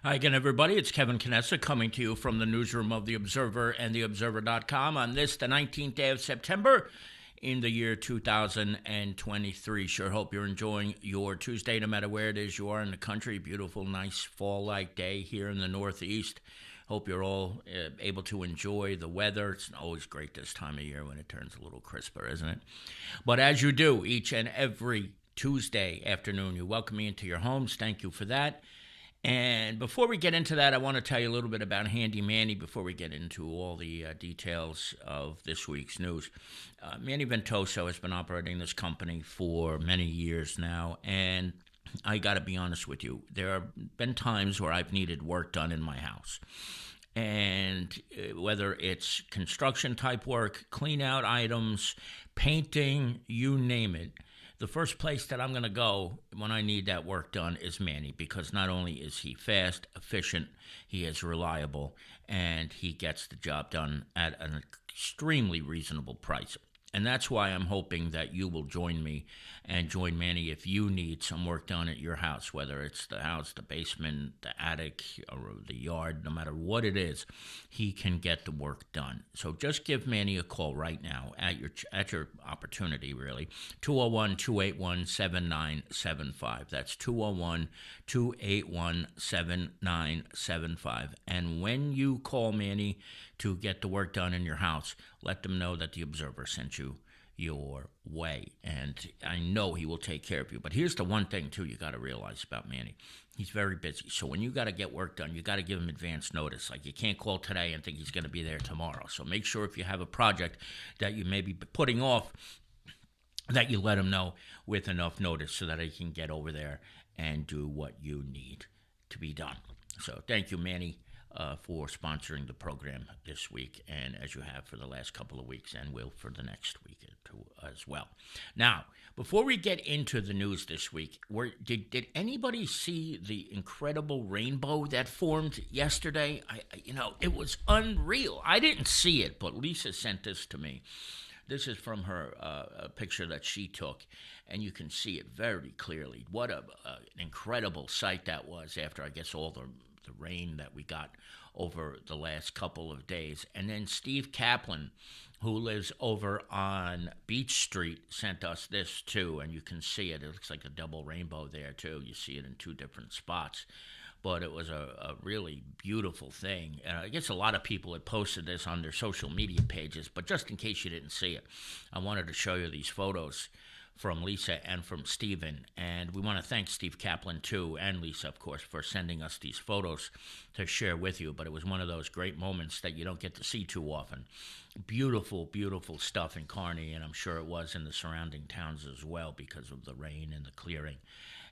Hi again, everybody. It's Kevin Knessa coming to you from the newsroom of The Observer and TheObserver.com on this, the 19th day of September in the year 2023. Sure hope you're enjoying your Tuesday, no matter where it is you are in the country. Beautiful, nice fall-like day here in the Northeast. Hope you're all able to enjoy the weather. It's always great this time of year when it turns a little crisper, isn't it? But as you do each and every Tuesday afternoon, you welcome me into your homes. Thank you for that. And before we get into that, I want to tell you a little bit about Handy Manny before we get into all the details of this week's news. Manny Ventoso has been operating this company for many years now, and I got to be honest with you. There have been times where I've needed work done in my house. And whether it's construction type work, clean out items, painting, you name it, the first place that I'm going to go when I need that work done is Manny, because not only is he fast, efficient, he is reliable, and he gets the job done at an extremely reasonable price. And that's why I'm hoping that you will join me and join Manny if you need some work done at your house, whether it's the house, the basement, the attic, or the yard, no matter what it is, he can get the work done. So just give Manny a call right now at your opportunity, really. 201-281-7975. That's 201-281-7975. And when you call Manny to get the work done in your house, let them know that the Observer sent you your way, and I know he will take care of you. But here's the one thing, too, you got to realize about Manny. He's very busy, so when you got to get work done, you got to give him advance notice. Like, you can't call today and think he's going to be there tomorrow. So make sure if you have a project that you may be putting off, that you let him know with enough notice so that he can get over there and do what you need to be done. So thank you, Manny, for sponsoring the program this week, and as you have for the last couple of weeks, and will for the next week too, as well. Now, before we get into the news this week, did anybody see the incredible rainbow that formed yesterday? It was unreal. I didn't see it, but Lisa sent this to me. This is from her picture that she took, and you can see it very clearly. What an incredible sight that was after, I guess, all the rain that we got over the last couple of days. And then Steve Kaplan, who lives over on Beach Street, sent us this too, and you can see it. It looks like a double rainbow there too. You see it in two different spots. But it was a really beautiful thing. And I guess a lot of people had posted this on their social media pages, but just in case you didn't see it, I wanted to show you these photos from Lisa and from Steven. And we want to thank Steve Kaplan, too, and Lisa, of course, for sending us these photos to share with you. But it was one of those great moments that you don't get to see too often. Beautiful, beautiful stuff in Kearney, and I'm sure it was in the surrounding towns as well because of the rain and the clearing.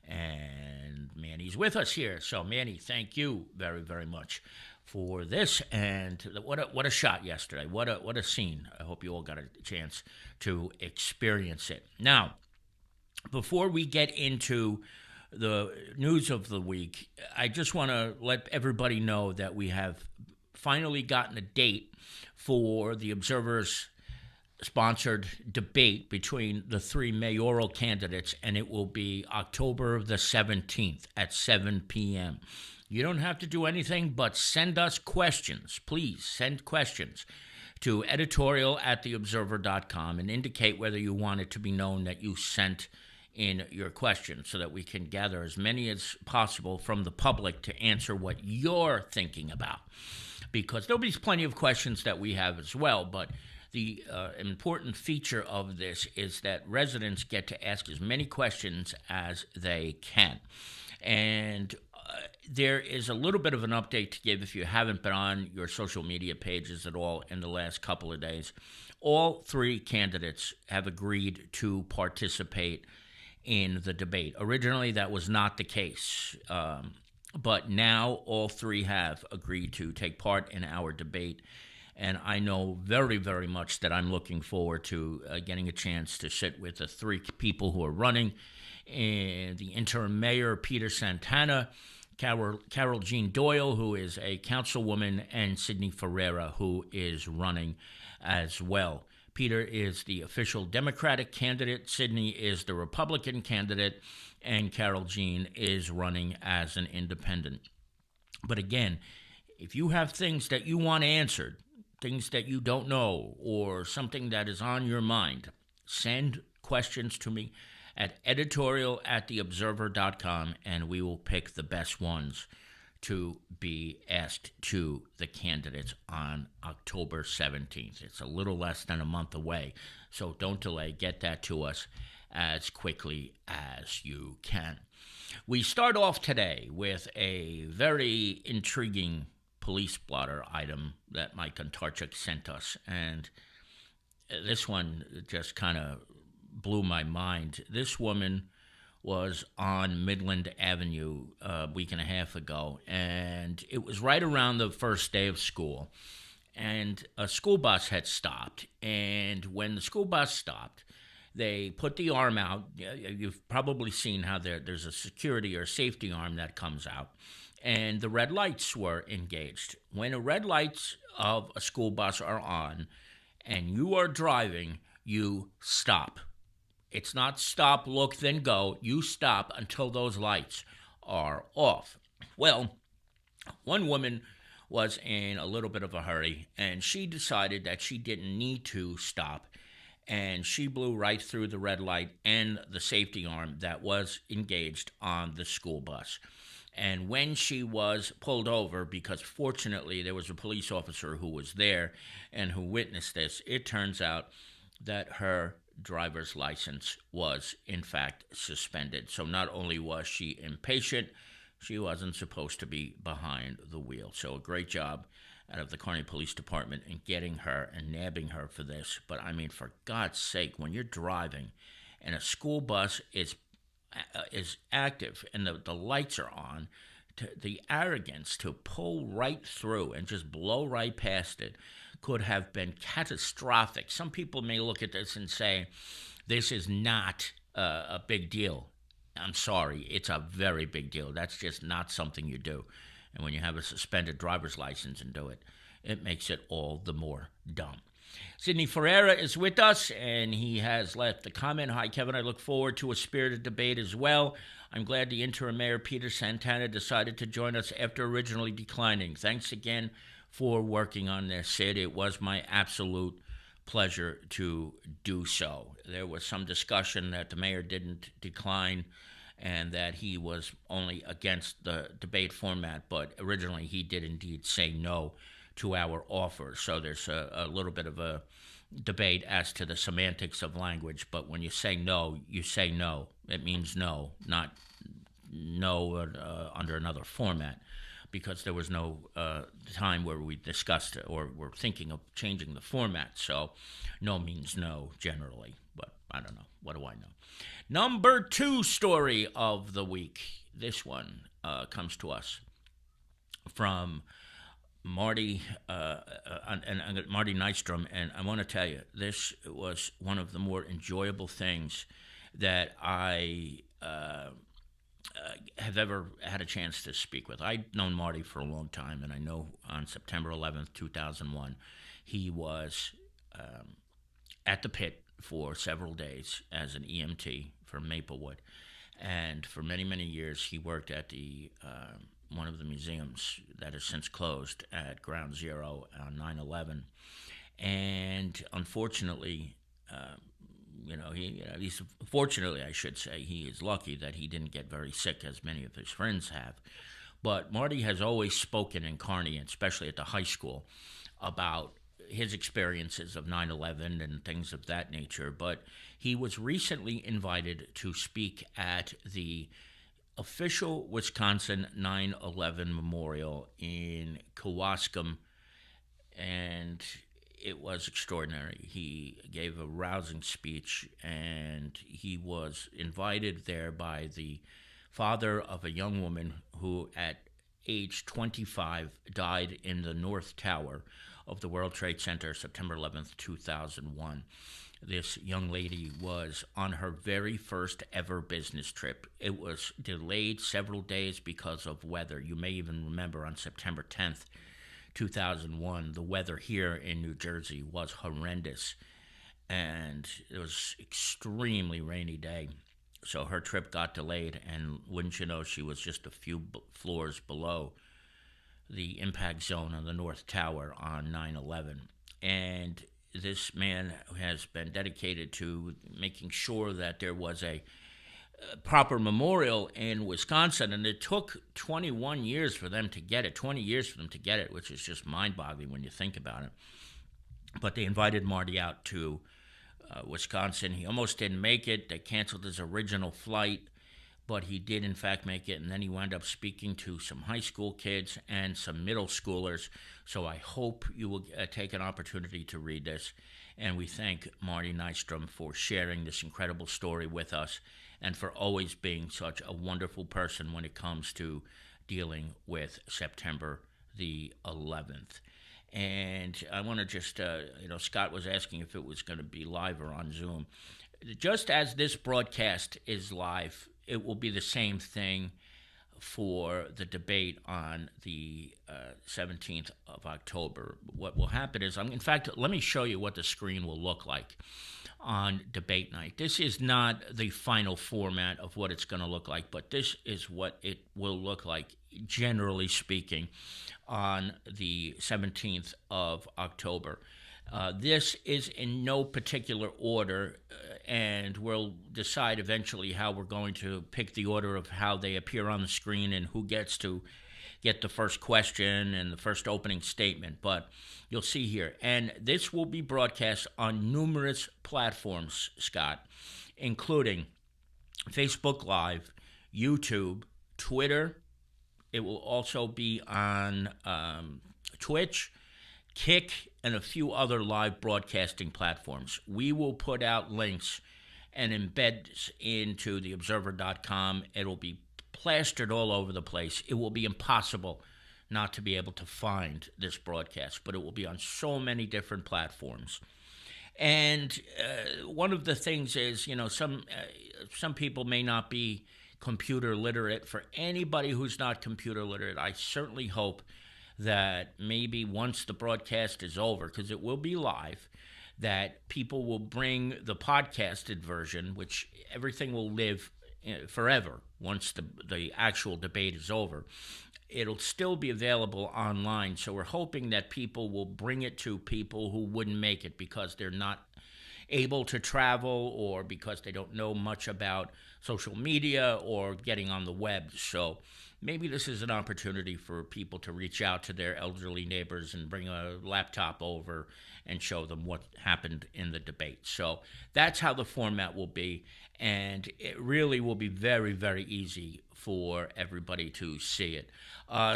And Manny's with us here. So, Manny, thank you very, very much for this. And what a shot yesterday. What a scene. I hope you all got a chance to experience it. Now, before we get into the news of the week, I just want to let everybody know that we have finally gotten a date for the Observer's sponsored debate between the three mayoral candidates, and it will be October the 17th at 7 p.m. You don't have to do anything but send us questions. Please send questions to editorial@theobserver.com and indicate whether you want it to be known that you sent in your question so that we can gather as many as possible from the public to answer what you're thinking about. Because there'll be plenty of questions that we have as well, but the important feature of this is that residents get to ask as many questions as they can. And there is a little bit of an update to give if you haven't been on your social media pages at all in the last couple of days. All three candidates have agreed to participate in the debate. Originally, that was not the case. But now all three have agreed to take part in our debate. And I know very, very much that I'm looking forward to getting a chance to sit with the three people who are running. And the interim mayor, Peter Santana, Carol Jean Doyle, who is a councilwoman, and Sidney Ferreira, who is running as well. Peter is the official Democratic candidate, Sidney is the Republican candidate, and Carol Jean is running as an independent. But again, if you have things that you want answered, things that you don't know, or something that is on your mind, send questions to me at editorial@theobserver.com, and we will pick the best ones to be asked to the candidates on October 17th. It's a little less than a month away, so don't delay. Get that to us as quickly as you can. We start off today with a very intriguing police blotter item that Mike Antarchik sent us, and this one just kind of blew my mind. This woman was on Midland Avenue a week and a half ago, and it was right around the first day of school, and a school bus had stopped, and when the school bus stopped, they put the arm out. You've probably seen how there's a security or safety arm that comes out, and the red lights were engaged. When the red lights of a school bus are on and you are driving, you stop. It's not stop, look, then go. You stop until those lights are off. Well, one woman was in a little bit of a hurry, and she decided that she didn't need to stop, and she blew right through the red light and the safety arm that was engaged on the school bus. And when she was pulled over, because fortunately there was a police officer who was there and who witnessed this, it turns out that her driver's license was in fact suspended. So not only was she impatient, she wasn't supposed to be behind the wheel. So a great job out of the Kearney Police Department in getting her and nabbing her for this. But I mean, for God's sake, when you're driving and a school bus is active and the lights are on, the arrogance to pull right through and just blow right past it could have been catastrophic. Some people may look at this and say, this is not a big deal. I'm sorry, it's a very big deal. That's just not something you do. And when you have a suspended driver's license and do it, it makes it all the more dumb. Sidney Ferreira is with us, and he has left a comment. Hi, Kevin. I look forward to a spirited debate as well. I'm glad the interim mayor, Peter Santana, decided to join us after originally declining. Thanks again for working on this, Sid. It was my absolute pleasure to do so. There was some discussion that the mayor didn't decline and that he was only against the debate format, but originally he did indeed say no to our offer. So there's a little bit of a debate as to the semantics of language, but when you say no, you say no. It means no, not no under another format, because there was no time where we discussed it or were thinking of changing the format. So no means no generally, but I don't know. What do I know? Number 2 story of the week. This one comes to us from Marty and Marty Nystrom, and I want to tell you, this was one of the more enjoyable things that I have ever had a chance to speak with. I'd known Marty for a long time, and I know on September 11th, 2001, he was at the pit for several days as an EMT for Maplewood, and for many, many years he worked at the one of the museums that has since closed at Ground Zero on 9/11, and unfortunately, he's fortunately, I should say, he is lucky that he didn't get very sick, as many of his friends have. But Marty has always spoken in Kearney, especially at the high school, about his experiences of 9/11 and things of that nature. But he was recently invited to speak at the official Wisconsin 9/11 memorial in Kewaskum, and it was extraordinary. He gave a rousing speech, and he was invited there by the father of a young woman who, at age 25, died in the North Tower of the World Trade Center, September 11th, 2001. This young lady was on her very first ever business trip. It was delayed several days because of weather. You may even remember on September 10th, 2001, the weather here in New Jersey was horrendous, and it was extremely rainy day. So her trip got delayed, and wouldn't you know, she was just a few floors below the impact zone on the North Tower on 9/11. And this man has been dedicated to making sure that there was a proper memorial in Wisconsin, and it took 21 years for them to get it, 20 years for them to get it, which is just mind-boggling when you think about it. But they invited Marty out to Wisconsin. He almost didn't make it. They canceled his original flight, but he did in fact make it, and then he wound up speaking to some high school kids and some middle schoolers. So I hope you will take an opportunity to read this, and we thank Marty Nystrom for sharing this incredible story with us and for always being such a wonderful person when it comes to dealing with September the 11th. And I want to just, Scott was asking if it was going to be live or on Zoom. Just as this broadcast is live, it will be the same thing for the debate on the 17th of October. What will happen is, in fact, let me show you what the screen will look like on debate night. This is not the final format of what it's going to look like, but this is what it will look like, generally speaking, on the 17th of October. This is in no particular order, and we'll decide eventually how we're going to pick the order of how they appear on the screen and who gets to get the first question and the first opening statement. But you'll see here. And this will be broadcast on numerous platforms, Scott, including Facebook Live, YouTube, Twitter. It will also be on Twitch, Kick, and a few other live broadcasting platforms. We will put out links and embeds into the Observer.com. It'll be plastered all over the place. It will be impossible not to be able to find this broadcast, but it will be on so many different platforms. And one of the things is, some people may not be computer literate. For anybody who's not computer literate, I certainly hope that maybe once the broadcast is over, because it will be live, that people will bring the podcasted version, which everything will live forever once the actual debate is over. It'll still be available online, so we're hoping that people will bring it to people who wouldn't make it because they're not able to travel or because they don't know much about social media or getting on the web. So maybe this is an opportunity for people to reach out to their elderly neighbors and bring a laptop over and show them what happened in the debate. So that's how the format will be, and it really will be very, very easy for everybody to see it.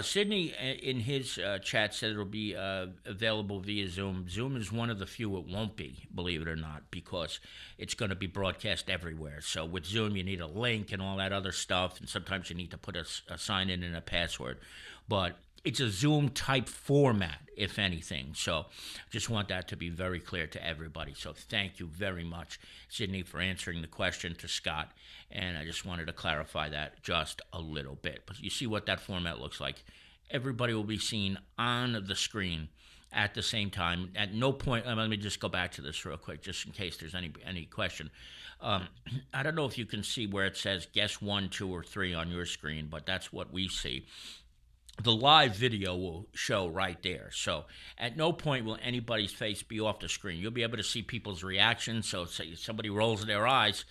Sydney, in his chat, said it'll be available via Zoom. Zoom is one of the few it won't be, believe it or not, because it's going to be broadcast everywhere. So with Zoom, you need a link and all that other stuff, and sometimes you need to put a sign-in and a password. But it's a Zoom-type format, if anything. So just want that to be very clear to everybody. So thank you very much, Sydney, for answering the question to Scott. And I just wanted to clarify that just a little bit. But you see what that format looks like. Everybody will be seen on the screen at the same time. At no point, let me just go back to this real quick, just in case there's any question. I don't know if you can see where it says guess 1, 2, or 3 on your screen, but that's what we see. The live video will show right there. So at no point will anybody's face be off the screen. You'll be able to see people's reactions. So say somebody rolls their eyes,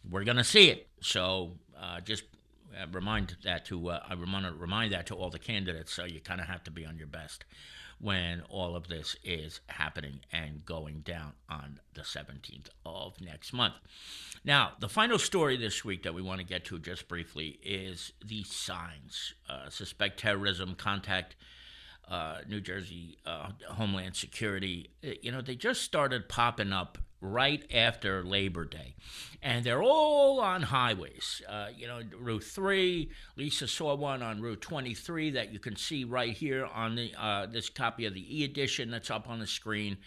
we're going to see it. So just remind that to I want to remind that to all the candidates. So you kind of have to be on your best when all of this is happening and going down on the 17th of next month. Now, the final story this week that we want to get to just briefly is the signs. Suspect terrorism, contact New Jersey Homeland Security. They just started popping up right after Labor Day. And they're all on highways. Route 3, Lisa saw one on Route 23 that you can see right here on the this copy of the e-edition that's up on the screen.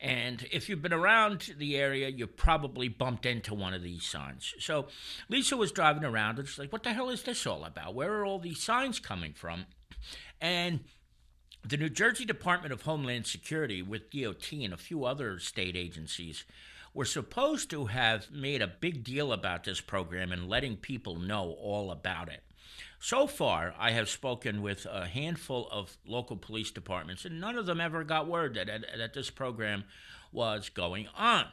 And if you've been around the area, you've probably bumped into one of these signs. So Lisa was driving around and she's like, what the hell is this all about? Where are all these signs coming from? And the New Jersey Department of Homeland Security, with DOT and a few other state agencies, were supposed to have made a big deal about this program and letting people know all about it. So far, I have spoken with a handful of local police departments, and none of them ever got word that this program was going on.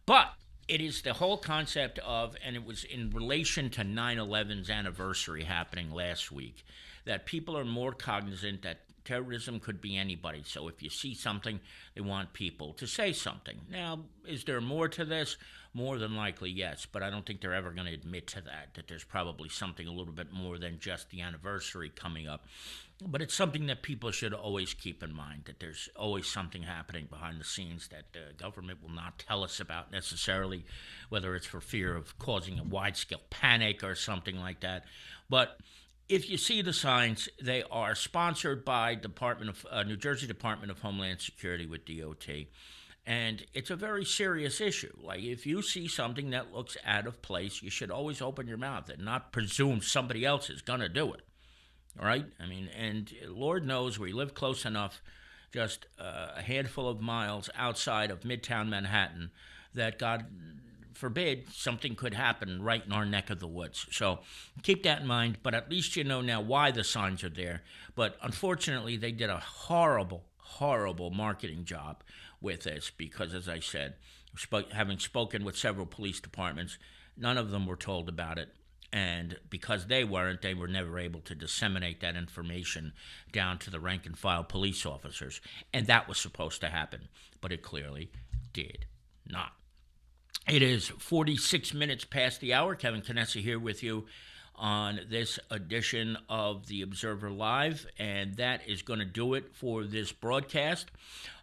But it is the whole concept of, and it was in relation to 9/11's anniversary happening last week, that people are more cognizant that terrorism could be anybody. So if you see something, they want people to say something. Now, is there more to this? More than likely, yes, but I don't think they're ever going to admit to that there's probably something a little bit more than just the anniversary coming up. But it's something that people should always keep in mind, that there's always something happening behind the scenes that the government will not tell us about necessarily, whether it's for fear of causing a wide-scale panic or something like that. But if you see the signs, they are sponsored by New Jersey Department of Homeland Security with DOT. And it's a very serious issue. Like, if you see something that looks out of place, you should always open your mouth and not presume somebody else is going to do it. All right? I mean, and Lord knows we live close enough, just a handful of miles outside of Midtown Manhattan, that God forbid something could happen right in our neck of the woods. So keep that in mind, but at least you know now why the signs are there. But unfortunately, they did a horrible marketing job with this because, as I said, having spoken with several police departments, none of them were told about it. And because they were never able to disseminate that information down to the rank and file police officers. And that was supposed to happen, but it clearly did not. It is 46 minutes past the hour. Kevin Knessa here with you on this edition of the Observer Live, and that is going to do it for this broadcast.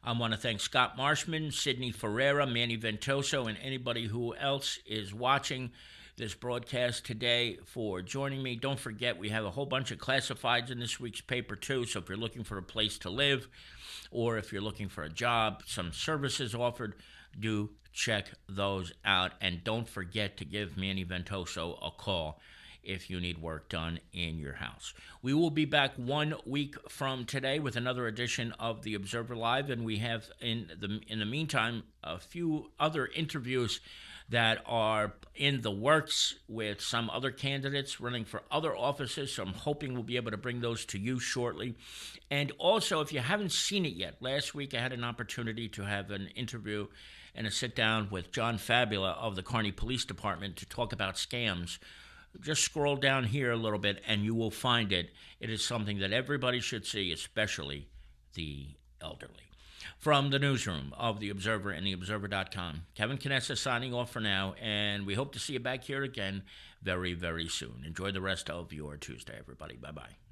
I want to thank Scott Marshman, Sidney Ferreira, Manny Ventoso, and anybody who else is watching this broadcast today for joining me. Don't forget, we have a whole bunch of classifieds in this week's paper too, so if you're looking for a place to live or if you're looking for a job, some services offered, do check those out. And don't forget to give Manny Ventoso a call if you need work done in your house. We will be back 1 week from today with another edition of the Observer Live, and we have in the meantime a few other interviews that are in the works with some other candidates running for other offices, so I'm hoping we'll be able to bring those to you shortly. And also, if you haven't seen it yet, last week I had an opportunity to have an interview and a sit-down with John Fabula of the Kearney Police Department to talk about scams. Just scroll down here a little bit and you will find it. It is something that everybody should see, especially the elderly. From the newsroom of The Observer and TheObserver.com, Kevin Knessa signing off for now, and we hope to see you back here again very, very soon. Enjoy the rest of your Tuesday, everybody. Bye-bye.